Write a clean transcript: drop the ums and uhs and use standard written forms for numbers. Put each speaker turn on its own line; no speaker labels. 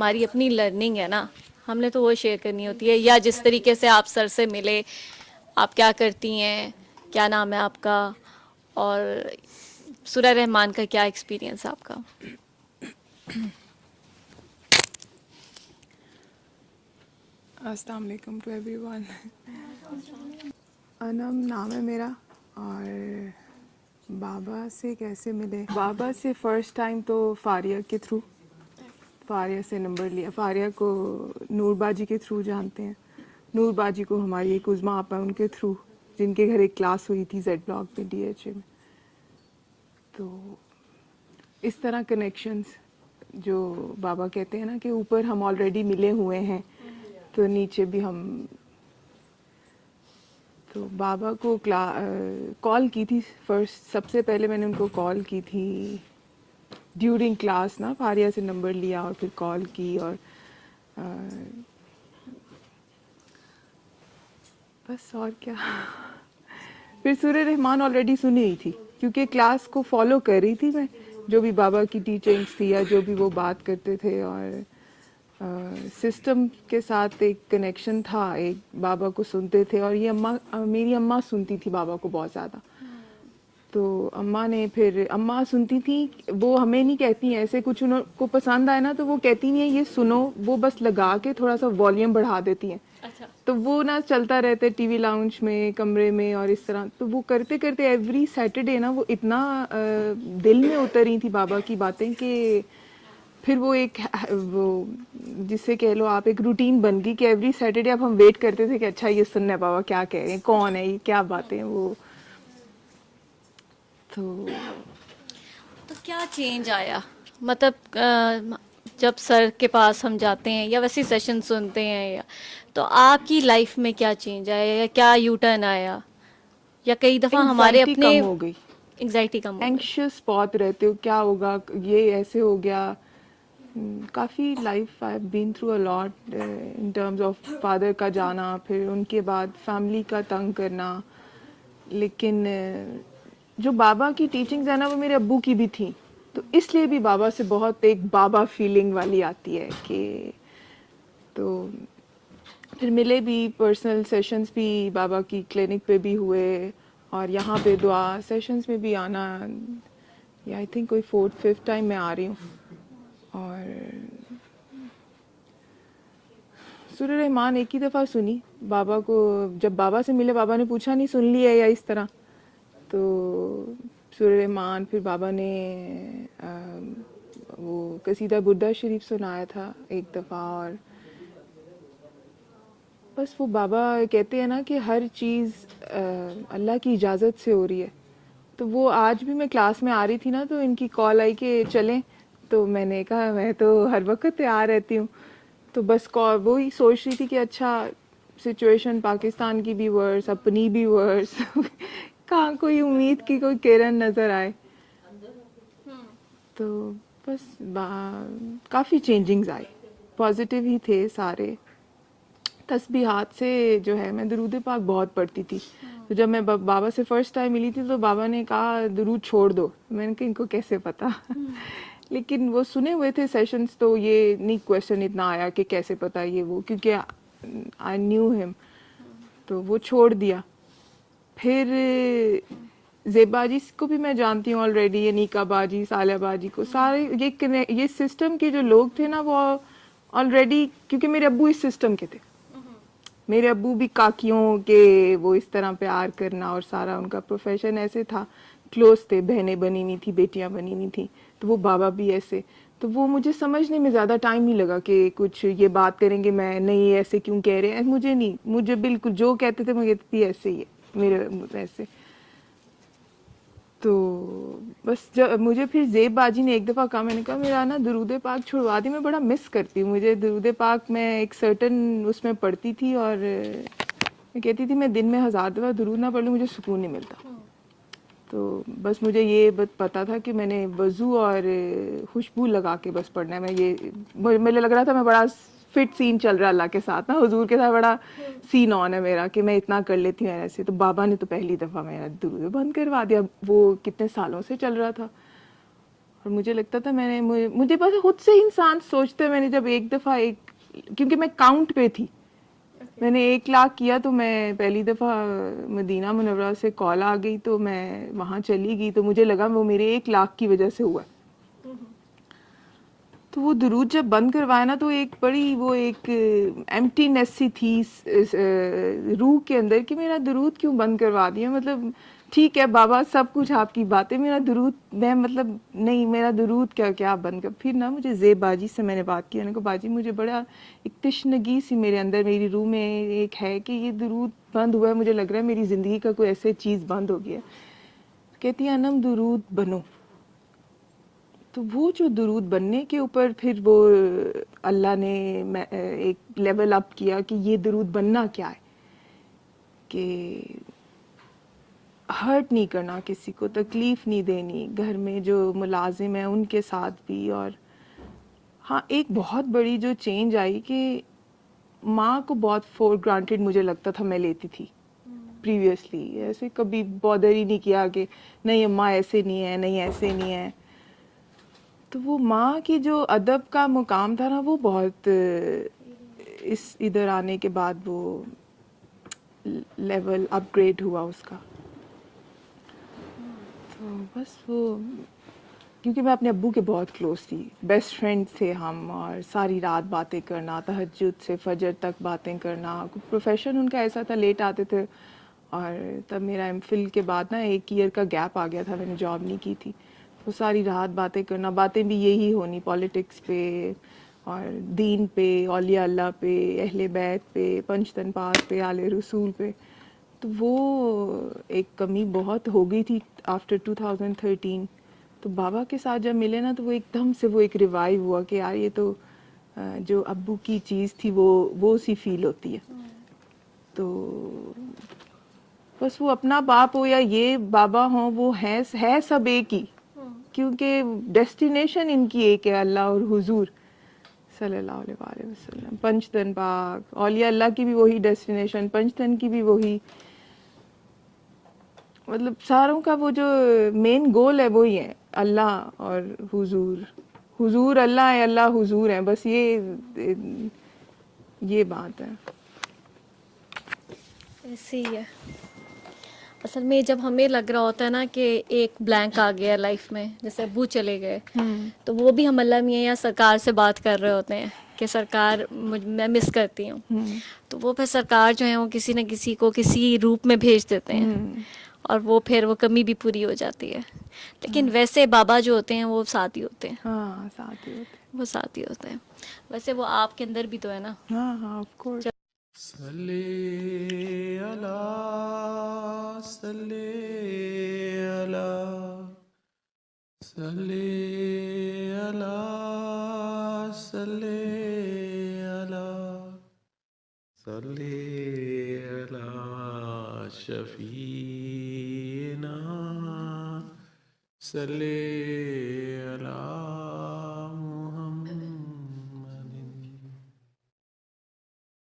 ہماری اپنی لرننگ ہے نا, ہم نے تو وہ شیئر کرنی ہوتی ہے. یا جس طریقے سے آپ سر سے ملے, آپ کیا کرتی ہیں, کیا نام ہے آپ کا, اور سورہ رحمان کا کیا ایکسپیرینس ہے آپ کا؟
السلام علیکم ٹو ایوری ون. انم نام ہے میرا. اور بابا سے کیسے ملے؟ بابا سے فرسٹ ٹائم تو فاریہ کے تھرو. فاریہ سے نمبر لیا. فاریہ کو نور باجی کے تھرو جانتے ہیں. نور باجی کو ہماری ایک عظما آپا ان کے تھرو, جن کے گھر ایک کلاس ہوئی تھی زیڈ بلاک میں ڈی ایچ اے میں. تو اس طرح کنیکشنز جو بابا کہتے ہیں نا کہ اوپر ہم آلریڈی ملے ہوئے ہیں تو نیچے بھی ہم. تو بابا کو کال کی تھی فرسٹ, سب سے پہلے میں نے ان کو کال کی تھی ڈیورنگ کلاس نا. فاریہ سے نمبر لیا اور پھر کال کی, اور بس اور کیا. پھر سورہ رحمان آلریڈی سنی ہی تھی کیونکہ کلاس کو فالو کر رہی تھی میں, جو بھی بابا کی ٹیچنگس تھی یا جو بھی وہ بات کرتے تھے, اور سسٹم کے ساتھ ایک کنیکشن تھا. ایک بابا کو سنتے تھے, اور یہ میری اماں سنتی تھی بابا کو بہت زیادہ. تو اماں نے پھر اماں سنتی تھی, وہ ہمیں نہیں کہتی ہیں ایسے, کچھ انہوں کو پسند آئے نا تو وہ کہتی نہیں ہے یہ سنو, وہ بس لگا کے تھوڑا سا والیوم بڑھا دیتی ہیں. تو وہ نا چلتا رہتا ہے ٹی وی لاؤنج میں, کمرے میں, اور اس طرح. تو وہ کرتے کرتے ایوری سیٹرڈے نا وہ اتنا دل میں اتر رہی تھی بابا کی باتیں کہ پھر وہ ایک وہ جس سے کہہ لو آپ ایک روٹین بن گئی کہ ایوری سیٹرڈے اب ہم ویٹ کرتے تھے کہ اچھا یہ سننا ہے بابا کیا کہہ رہے ہیں, کون ہے یہ, کیا باتیں ہیں وہ.
تو کیا چینج آیا, مطلب جب سر کے پاس ہم جاتے ہیں یا ویسے سیشن سنتے ہیں, تو آپ کی لائف میں کیا چینج آیا, یا کیا یو ٹرن آیا, یا کئی دفعہ ہمارے
انگزائٹی
اپنے
کم ہو گئی.
انگزائٹی کم ہو گئی.
اینکشیس بہت رہتے ہو, کیا ہوگا, یہ ایسے ہو گیا. کافی life I have been through a lot in terms of father کا جانا, پھر ان کے بعد فیملی کا تنگ کرنا. لیکن جو بابا کی ٹیچنگز ہیں نا وہ میرے ابو کی بھی تھیں, تو اس لیے بھی بابا سے بہت ایک بابا فیلنگ والی آتی ہے کہ. تو پھر ملے بھی, پرسنل سیشنز بھی بابا کی کلینک پہ بھی ہوئے, اور یہاں پہ دعا سیشنز میں بھی آنا. یا آئی تھنک کوئی 4th 5th ٹائم میں آ رہی ہوں. اور سورہ رحمان ایک ہی دفعہ سنی بابا کو, جب بابا سے ملے بابا نے پوچھا نہیں سن لی ہے یا اس طرح. تو سورہ رحمان, پھر بابا نے وہ قصیدہ بردہ شریف سنایا تھا ایک دفعہ. اور بس وہ بابا کہتے ہیں نا کہ ہر چیز اللہ کی اجازت سے ہو رہی ہے. تو وہ آج بھی میں کلاس میں آ رہی تھی نا تو ان کی کال آئی کہ چلیں, تو میں نے کہا میں تو ہر وقت تیار رہتی ہوں. تو بس وہی سوچ رہی تھی کہ اچھا سچویشن پاکستان کی بھی ورس, اپنی بھی ورس, کہاں کوئی امید کی کوئی کرن نظر آئے. تو بس کافی چینجنگز آئی, پازیٹیو ہی تھے سارے. تسبیحات سے جو ہے میں درود پاک بہت پڑھتی تھی. تو جب میں بابا سے فرسٹ ٹائم ملی تھی تو بابا نے کہا درود چھوڑ دو. میں نے کہا ان کو کیسے پتا, لیکن وہ سنے ہوئے تھے سیشنز, تو یہ نہیں کویشچن اتنا آیا کہ کیسے پتا یہ وہ, کیونکہ آئی نیو ہم. تو وہ چھوڑ دیا. پھر زیبا جی کو بھی میں جانتی ہوں آلریڈی, انیکا باجی, صالحہ باجی کو, سارے یہ سسٹم کے جو لوگ تھے نا وہ آلریڈی, کیونکہ میرے ابو اس سسٹم کے تھے. میرے ابو بھی کاکیوں کے وہ اس طرح پیار کرنا, اور سارا ان کا پروفیشن ایسے تھا, کلوز تھے, بہنیں بنی ہوئی تھی, بیٹیاں بنی ہوئی تھیں. تو وہ بابا بھی ایسے. تو وہ مجھے سمجھنے میں زیادہ ٹائم نہیں لگا کہ کچھ یہ بات کریں گے, میں نہیں ایسے کیوں کہہ رہے ہیں, مجھے نہیں, مجھے بالکل جو کہتے تھے میں کہتی تھی ایسے ہی ہے میرے ایسے. تو بس جب مجھے پھر زیب باجی نے ایک دفعہ کہا, میں نے کہا میرا نا درود پاک چھڑوا دی, میں بڑا مس کرتی ہوں, مجھے درود پاک میں ایک سرٹن اس میں پڑھتی تھی, اور میں کہتی تھی میں دن میں 1000 دفعہ درود نہ پڑھ لوں مجھے سکون نہیں ملتا. تو بس مجھے یہ پتا تھا کہ میں نے وضو اور خوشبو لگا کے بس پڑھنا ہے. میں یہ مجھے لگ رہا تھا میں بڑا فٹ سین چل رہا اللہ کے ساتھ نا, حضور کے ساتھ بڑا سین آن ہے میرا کہ میں اتنا کر لیتی ہوں ایسے. تو بابا نے تو پہلی دفعہ میرا درود بند کروا دیا, وہ کتنے سالوں سے چل رہا تھا. اور مجھے لگتا تھا مجھے پتا خود سے انسان سوچتا ہے. میں نے جب ایک دفعہ کیونکہ میں کاؤنٹ پہ تھی, میں نے 1 لاکھ کیا تو میں پہلی دفعہ مدینہ منورہ سے کال آ گئی تو میں وہاں چلی گئی, تو مجھے لگا وہ میرے 1 لاکھ کی وجہ سے ہوا. تو وہ درود جب بند کروایا نا تو ایک بڑی وہ ایک ایمٹینس سی تھی روح کے اندر کہ میرا درود کیوں بند کروا دیا. مطلب ٹھیک ہے بابا سب کچھ آپ کی باتیں, میرا درود میں مطلب نہیں, میرا درود کیا بند کر. پھر نا مجھے زیب باجی سے میں نے بات کی, میں نے کہا باجی مجھے بڑا ایک تشنگی سی میرے اندر, میری روح میں ایک ہے کہ یہ درود بند ہوا ہے, مجھے لگ رہا ہے میری زندگی کا کوئی ایسے چیز بند ہو گیا. کہتی ہے انم درود بنو. تو وہ جو درود بننے کے اوپر پھر وہ اللہ نے ایک لیول اپ کیا کہ یہ درود بننا کیا ہے, کہ ہرٹ نہیں کرنا کسی کو, تکلیف نہیں دینی, گھر میں جو ملازم ہیں ان کے ساتھ بھی. اور ہاں ایک بہت بڑی جو چینج آئی کہ ماں کو بہت فور گرانٹیڈ مجھے لگتا تھا میں لیتی تھی پریویسلی, ایسے کبھی بادر ہی نہیں کیا کہ نہیں اماں ایسے نہیں ہے, نہیں ایسے نہیں ہے. تو وہ ماں کی جو ادب کا مقام تھا نا وہ بہت ادھر آنے کے بعد وہ لیول اپ گریڈ ہوا اس کا. تو بس وہ کیونکہ میں اپنے ابو کے بہت کلوز تھی, بیسٹ فرینڈ تھے ہم, اور ساری رات باتیں کرنا, تہجد سے فجر تک باتیں کرنا. پروفیشن ان کا ایسا تھا لیٹ آتے تھے, اور تب میرا ایم فل کے بعد نا 1 ایئر کا گیپ آ گیا تھا, میں نے جاب نہیں کی تھی. وہ ساری رات باتیں کرنا, باتیں بھی یہی ہونی پالیٹکس پہ اور دین پہ, اولیاء اللہ پہ, اہل بیت پہ, پنج تن پاک پہ, آل رسول پہ. تو وہ ایک کمی بہت ہو گئی تھی آفٹر 2013. تو بابا کے ساتھ جب ملے نا تو وہ ایک دم سے وہ ایک ریوائیو ہوا کہ یار یہ تو جو ابو کی چیز تھی وہ سی فیل ہوتی ہے. تو بس وہ اپنا باپ ہو یا یہ بابا ہوں, وہ ہے سب ایک ہی, کیونکہ ڈیسٹینیشن ان کی ایک ہے, اللہ اور حضور صلی اللہ علیہ وآلہ وسلم. پنج تن پاک, اولیاء اللہ کی بھی وہی ڈیسٹینیشن, پنج تن کی بھی وہی, مطلب ساروں کا وہ جو مین گول ہے وہی ہے, اللہ اور حضور. حضور اللہ ہے, اللہ حضور ہے, بس یہ بات ہے.
ایسے ہی ہے اصل میں. جب ہمیں لگ رہا ہوتا ہے نا کہ ایک بلینک آ گیا لائف میں, جیسے ابو چلے گئے, تو وہ بھی ہم اللہ میاں یا سرکار سے بات کر رہے ہوتے ہیں کہ سرکار میں مس کرتی ہوں. تو وہ پھر سرکار جو ہیں وہ کسی نہ کسی کو کسی روپ میں بھیج دیتے ہیں, اور وہ پھر وہ کمی بھی پوری ہو جاتی ہے. لیکن ویسے بابا جو ہوتے ہیں وہ ساتھ ہی ہوتے ہیں.
ہاں ساتھ ہی ہوتے
وہ ساتھ ہی ہوتے ہیں. ویسے وہ آپ کے اندر بھی تو ہے نا.
ہاں آف کورس.
صلی اللہ صلی اللہ صلی اللہ صلی اللہ صلی اللہ شفیعنا صلی اللہ